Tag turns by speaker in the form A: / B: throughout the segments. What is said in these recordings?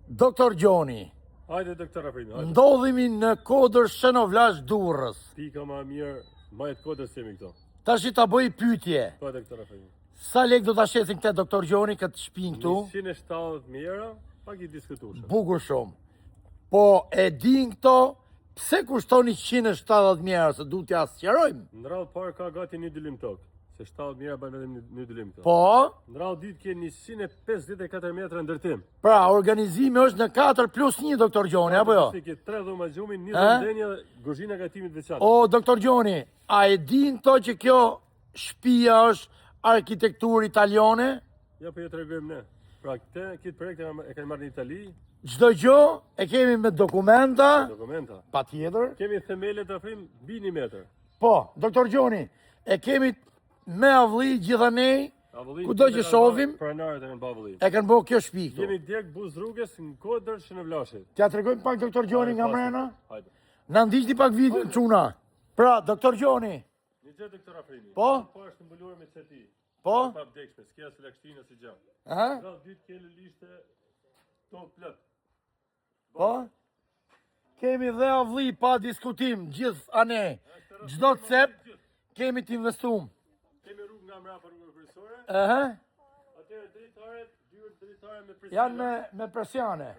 A: Doktor Gjoni,
B: Hajde doktor Afrimi, hajde.
A: ndodhemi në kodër Shenovlash Durrës.
B: Pika më e mirë, majtë kodës jemi këto.
A: Tash ta bëj pyetje.
B: Po doktor Afrimi.
A: Sa lek do ta shesin këtë doktor Gjoni këtë shtëpinë këtu?
B: 170.000 euro, pak I diskutueshëm.
A: Bukur shumë. Po e din këto pse kushton 170.000 euro, se duhet t'ja sqarojmë.
B: Në radhë parë ka gati një dilim tokë, se 70.000 euro bën vetëm një dilim këto.
A: Po,
B: Në radhë dytë ke 154 metra ndërtim.
A: pra organizimi është në 4+1 doktor Gjoni, apo jo?
B: Si ke 3 dhoma gjumi, një dhomë denja, guzhina gatimit veçantë.
A: O doktor Gjoni, a e din këto që kjo shtëpia është arkitekturë italiane?
B: Ja po ju tregojmë ne. Pra këtë projekt e kanë marrë në Itali,
A: Çdo gjë e kemi me dokumenta,
B: dokumenta.
A: patjetër.
B: Kemi themelet Afrim mbi 1 metër.
A: Po, doktor Gjoni, e kemi me avlli gjitha ne, kudo që shohim,
B: Pranarët e në Bavulli.
A: e kanë bërë kjo shtëpi këtu.
B: Jemi direkt buz rrugës në kodër Shënëvlashit.
A: T'ja tregojmë pak doktor Gjoni nga mrena?
B: Hajde.
A: Na ndiqni pak videon çuna. Pra, doktor Gjoni,
B: Një gjë doktor Afrimi.
A: Po?
B: Po është mbuluar me ceti.
A: po?
B: Pa vdekshme, s'ka as lakshtinë as gjë.
A: Aha,
B: Rreth dytë kele lishte to plot.
A: po? Kemi dhe avlli pa diskutim, gjithë ane, çdo cep kemi t'investum.
B: Kemi rrugë nga mbrapa rrugë kryesore.
A: Aha,
B: Atëherë drejtaret, dyert drejtare me presion.
A: janë me presjane.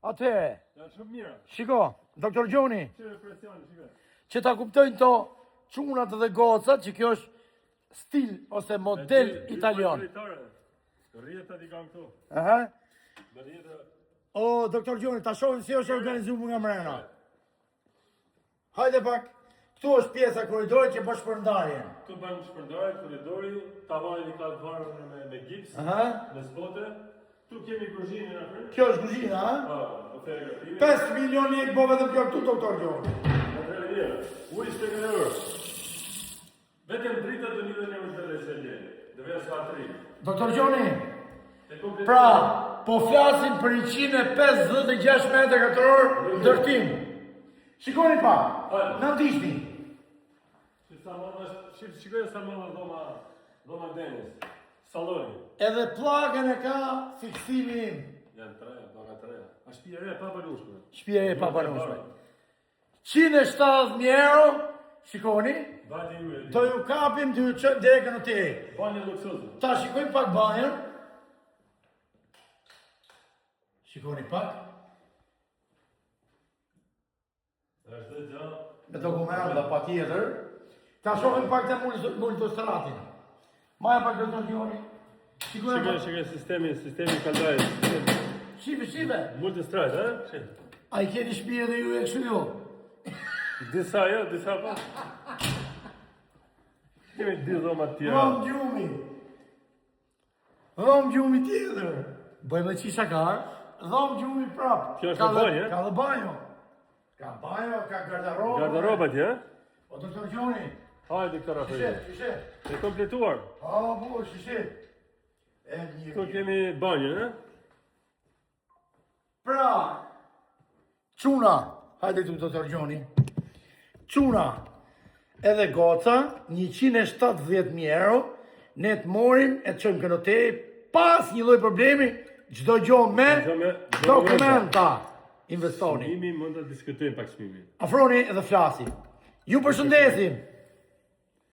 A: Atëre,
B: Janë shumë mira.
A: shiko, doktor Gjoni,
B: Çfarë presioni, shikoj.
A: që ta kuptojnë to çunat dhe gocat, që kjo është stil ose model italian.
B: Rrjetat I kanë këtu.
A: Aha.
B: Me rrjeta
A: O, doktor Gjoni, ta shohim si është organizuar nga mrena. Hajde pak. Këtu është pjesa korridorit që bësh përndarjen.
B: këtu bën shpërndarje, korridori, tavani I ka të varur me gips,
A: Aha.
B: me spote. Tu kemi kuzhinën Afrim.
A: Kjo është kuzhina, ha?
B: Po, oferë gatimi.
A: 5 milion lekë bo vetëm kjo këtu, doktor Gjoni.
B: Atëherë mirë. Ujë së euro. Vetëm drita do një dhe një më të reselje. Dëve sa 3.
A: Doktor Gjoni,
B: E kompletuar.
A: pra, po flasim për 156 metra katror ndërtim. Shikoni pak, na ndiqni.
B: Shikoj sa më dhoma denjes. Salloni.
A: Edhe pllakën e ka fiksimi im.
B: Janë 3, baka 3. A shtëpi e re pa banueshme.
A: Shtëpia e pabanueshme. 170.000 euro, shikoni,
B: Vati ju e.
A: do ju kapim dy çë drekën në te.
B: Banje luksoze.
A: Ta shikojmë pak banjën. Shikoni pak,
B: Është dhe gjë.
A: me dokumenta pa tjetër. Ta shohim pak të multistratin. Maja pak doktor Gjoni. Shikoni pak.
B: Shikoj sistemi kaldajës.
A: Shive.
B: Multistrat, ha?
A: A I keni shtëpi edhe ju e kështu jo?
B: Disa jo, disa pa. Kemi dy dhoma të tjera.
A: Dhom gjumi tjetër. Bëjmë që shakar. Dhom gjumi prap.
B: Kjo është në banjë,
A: Ka dhe banjo. Ka banjo, ka garderoba.
B: Garderoba tje, ha?
A: O doktor Gjoni.
B: Hajde doktor Afrimi.
A: Shishet.
B: E kompletuar.
A: O, bu, shishet. E
B: Këtu
A: një.
B: kemi banjën, ha?
A: Pra, quna. Hajde tu doktor Gjoni. Quna. Edhe goca, 170.000 euro, ne të morim e të qëmë kënotej, pas një lloj problemi, çdo gjë me dokumenta investoni.
B: Çmimi mund ta diskutojmë pak çmimin.
A: Afroni edhe flasim. Ju përshëndesim.